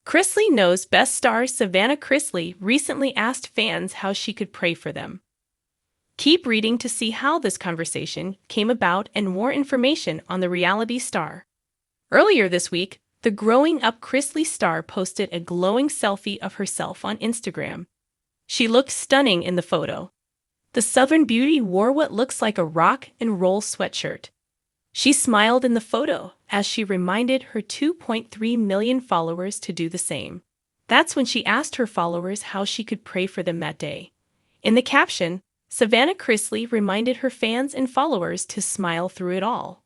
Chrisley Knows best star Savannah Chrisley recently asked fans how she could pray for them. Keep reading to see how this conversation came about and more information on the reality star. Earlier this week, the Growing Up Chrisley star posted a glowing selfie of herself on Instagram. She looked stunning in the photo. The Southern beauty wore what looks like a rock and roll sweatshirt. She smiled in the photo as she reminded her 2.3 million followers to do the same. That's when she asked her followers how she could pray for them that day. In the caption, Savannah Chrisley reminded her fans and followers to smile through it all.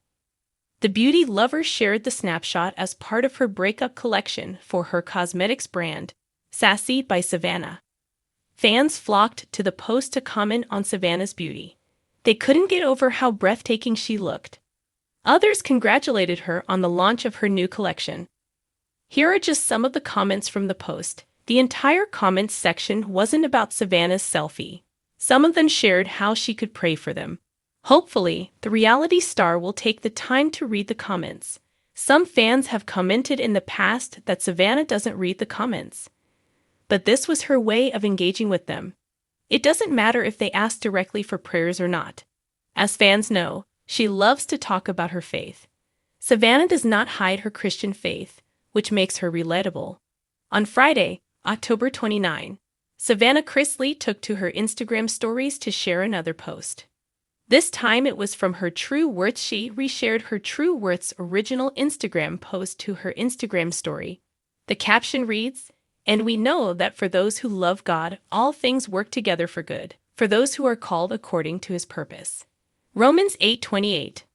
The beauty lover shared the snapshot as part of her breakup collection for her cosmetics brand, Sassy by Savannah. Fans flocked to the post to comment on Savannah's beauty. They couldn't get over how breathtaking she looked. Others congratulated her on the launch of her new collection. Here are just some of the comments from the post. The entire comments section wasn't about Savannah's selfie. Some of them shared how she could pray for them. Hopefully, the reality star will take the time to read the comments. Some fans have commented in the past that Savannah doesn't read the comments. But this was her way of engaging with them. It doesn't matter if they ask directly for prayers or not. As fans know, she loves to talk about her faith. Savannah does not hide her Christian faith, which makes her relatable. On Friday, October 29, Savannah Chrisley took to her Instagram stories to share another post. This time it was from her True Worths. She reshared her True Worths original Instagram post to her Instagram story. The caption reads, "And we know that for those who love God, all things work together for good, for those who are called according to his purpose." Romans 8:28.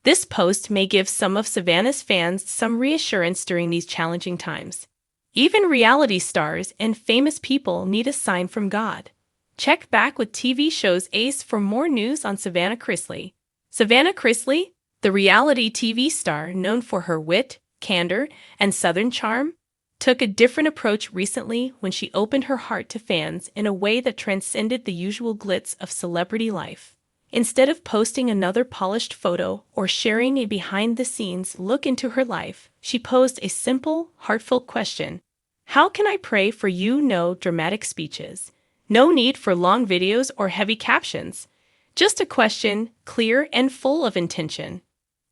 This post may give some of Savannah's fans some reassurance during these challenging times. Even reality stars and famous people need a sign from God. Check back with TV shows Ace for more news on Savannah Chrisley. Savannah Chrisley, the reality TV star known for her wit, candor, and Southern charm, took a different approach recently when she opened her heart to fans in a way that transcended the usual glitz of celebrity life. Instead of posting another polished photo or sharing a behind-the-scenes look into her life, she posed a simple, heartfelt question. How can I pray for you? No dramatic speeches. No need for long videos or heavy captions. Just a question, clear and full of intention.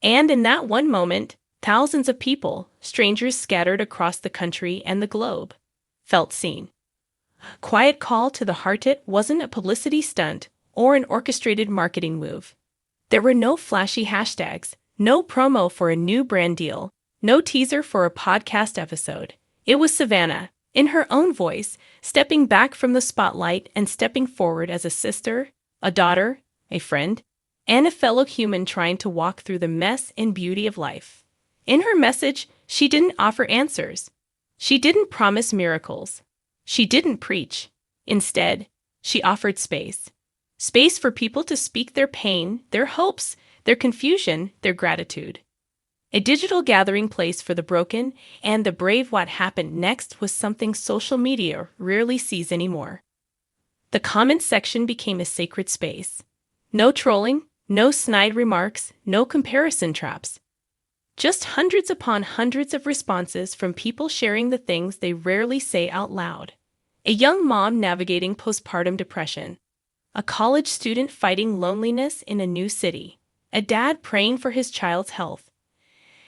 And in that one moment, thousands of people, strangers scattered across the country and the globe, felt seen. A quiet call to the heart. It wasn't a publicity stunt or an orchestrated marketing move. There were no flashy hashtags, no promo for a new brand deal, no teaser for a podcast episode. It was Savannah, in her own voice, stepping back from the spotlight and stepping forward as a sister, a daughter, a friend, and a fellow human trying to walk through the mess and beauty of life. In her message, she didn't offer answers. She didn't promise miracles. She didn't preach. Instead, she offered space. Space for people to speak their pain, their hopes, their confusion, their gratitude. A digital gathering place for the broken and the brave. What happened next was something social media rarely sees anymore. The comments section became a sacred space. No trolling, no snide remarks, no comparison traps. Just hundreds upon hundreds of responses from people sharing the things they rarely say out loud. A young mom navigating postpartum depression. A college student fighting loneliness in a new city. A dad praying for his child's health.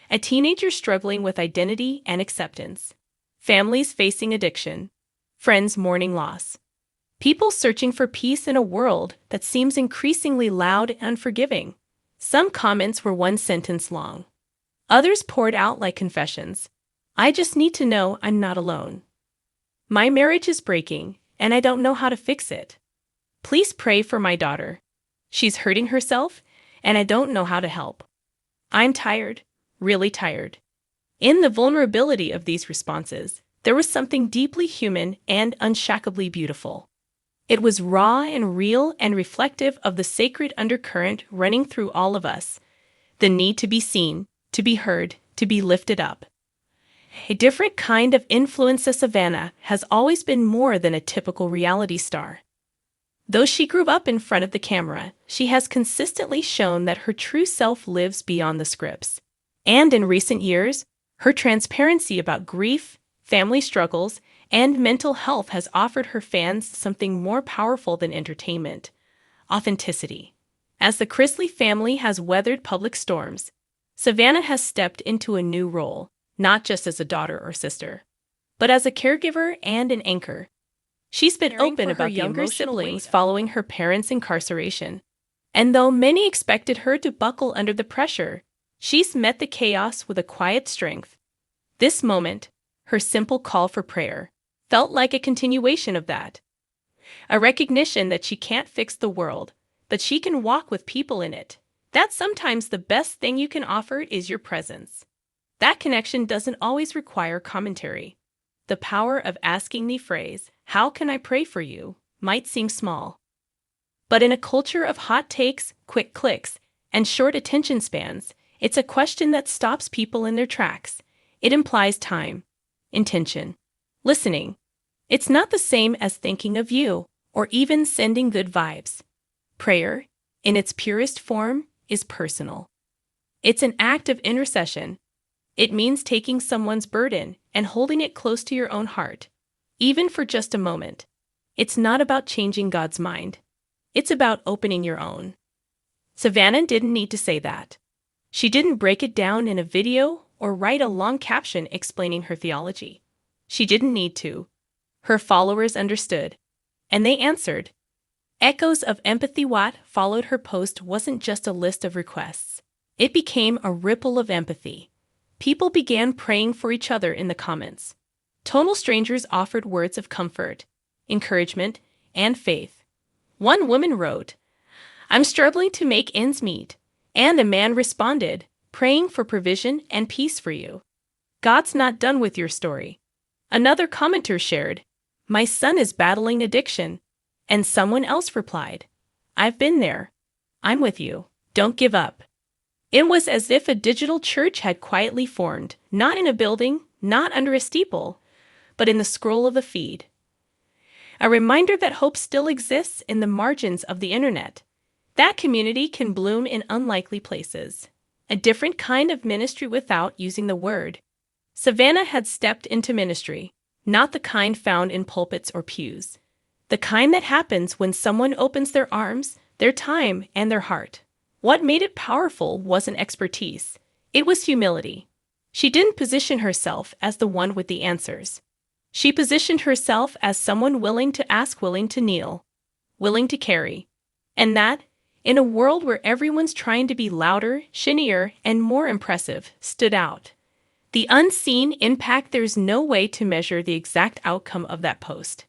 A teenager struggling with identity and acceptance. Families facing addiction. Friends mourning loss. People searching for peace in a world that seems increasingly loud and unforgiving. Some comments were one sentence long. Others poured out like confessions. I just need to know I'm not alone. My marriage is breaking, and I don't know how to fix it. Please pray for my daughter. She's hurting herself, and I don't know how to help. I'm tired, really tired. In the vulnerability of these responses, there was something deeply human and unshackably beautiful. It was raw and real and reflective of the sacred undercurrent running through all of us, the need to be seen, to be heard, to be lifted up. A different kind of influence. Savannah has always been more than a typical reality star. Though she grew up in front of the camera, she has consistently shown that her true self lives beyond the scripts. And in recent years, her transparency about grief, family struggles, and mental health has offered her fans something more powerful than entertainment: authenticity. As the Chrisley family has weathered public storms, Savannah has stepped into a new role, not just as a daughter or sister, but as a caregiver and an anchor. She's been open about the younger siblings following her parents' incarceration. And though many expected her to buckle under the pressure, she's met the chaos with a quiet strength. This moment, her simple call for prayer, felt like a continuation of that. A recognition that she can't fix the world, but she can walk with people in it. That sometimes the best thing you can offer is your presence. That connection doesn't always require commentary. The power of asking the phrase, "How can I pray for you?" might seem small. But in a culture of hot takes, quick clicks, and short attention spans, it's a question that stops people in their tracks. It implies time, intention, listening. It's not the same as thinking of you, or even sending good vibes. Prayer, in its purest form, is personal. It's an act of intercession. It means taking someone's burden and holding it close to your own heart, even for just a moment. It's not about changing God's mind. It's about opening your own. Savannah didn't need to say that. She didn't break it down in a video or write a long caption explaining her theology. She didn't need to. Her followers understood, and they answered. Echoes of empathy. What followed her post wasn't just a list of requests. It became a ripple of empathy. People began praying for each other in the comments. Total strangers offered words of comfort, encouragement, and faith. One woman wrote, "I'm struggling to make ends meet," and a man responded, "Praying for provision and peace for you. God's not done with your story." Another commenter shared, "My son is battling addiction," and someone else replied, "I've been there. I'm with you. Don't give up." It was as if a digital church had quietly formed, not in a building, not under a steeple, but in the scroll of the feed. A reminder that hope still exists in the margins of the internet. That community can bloom in unlikely places. A different kind of ministry without using the word. Savannah had stepped into ministry, not the kind found in pulpits or pews. The kind that happens when someone opens their arms, their time, and their heart. What made it powerful wasn't expertise. It was humility. She didn't position herself as the one with the answers. She positioned herself as someone willing to ask, willing to kneel, willing to carry. And that, in a world where everyone's trying to be louder, shinier, and more impressive, stood out. The unseen impact. There's no way to measure the exact outcome of that post.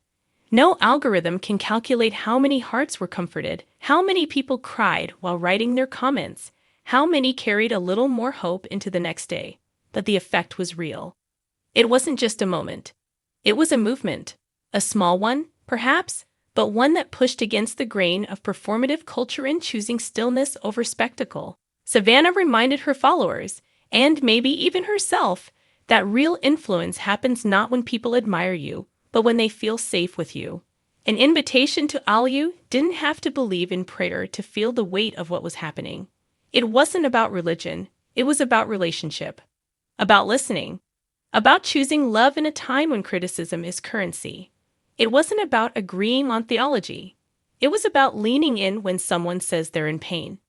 No algorithm can calculate how many hearts were comforted, how many people cried while writing their comments, how many carried a little more hope into the next day. But the effect was real. It wasn't just a moment. It was a movement. A small one, perhaps, but one that pushed against the grain of performative culture in choosing stillness over spectacle. Savannah reminded her followers, and maybe even herself, that real influence happens not when people admire you, but when they feel safe with you. An invitation to all you didn't have to believe in prayer to feel the weight of what was happening. It wasn't about religion. It was about relationship, about listening, about choosing love in a time when criticism is currency. It wasn't about agreeing on theology. It was about leaning in when someone says they're in pain.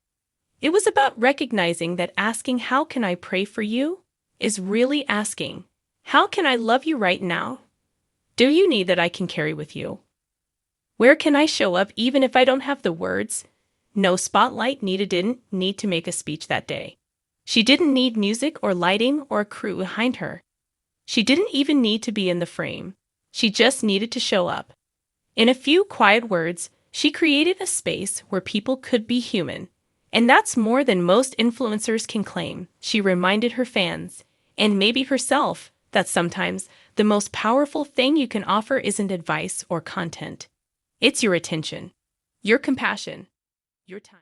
It was about recognizing that asking, "How can I pray for you?" is really asking, "How can I love you right now? Do you need that I can carry with you? Where can I show up even if I don't have the words?" No spotlight needed. Didn't need to make a speech that day. She didn't need music or lighting or a crew behind her. She didn't even need to be in the frame. She just needed to show up. In a few quiet words, she created a space where people could be human. And that's more than most influencers can claim. She reminded her fans, and maybe herself, that sometimes the most powerful thing you can offer isn't advice or content. It's your attention, your compassion, your time.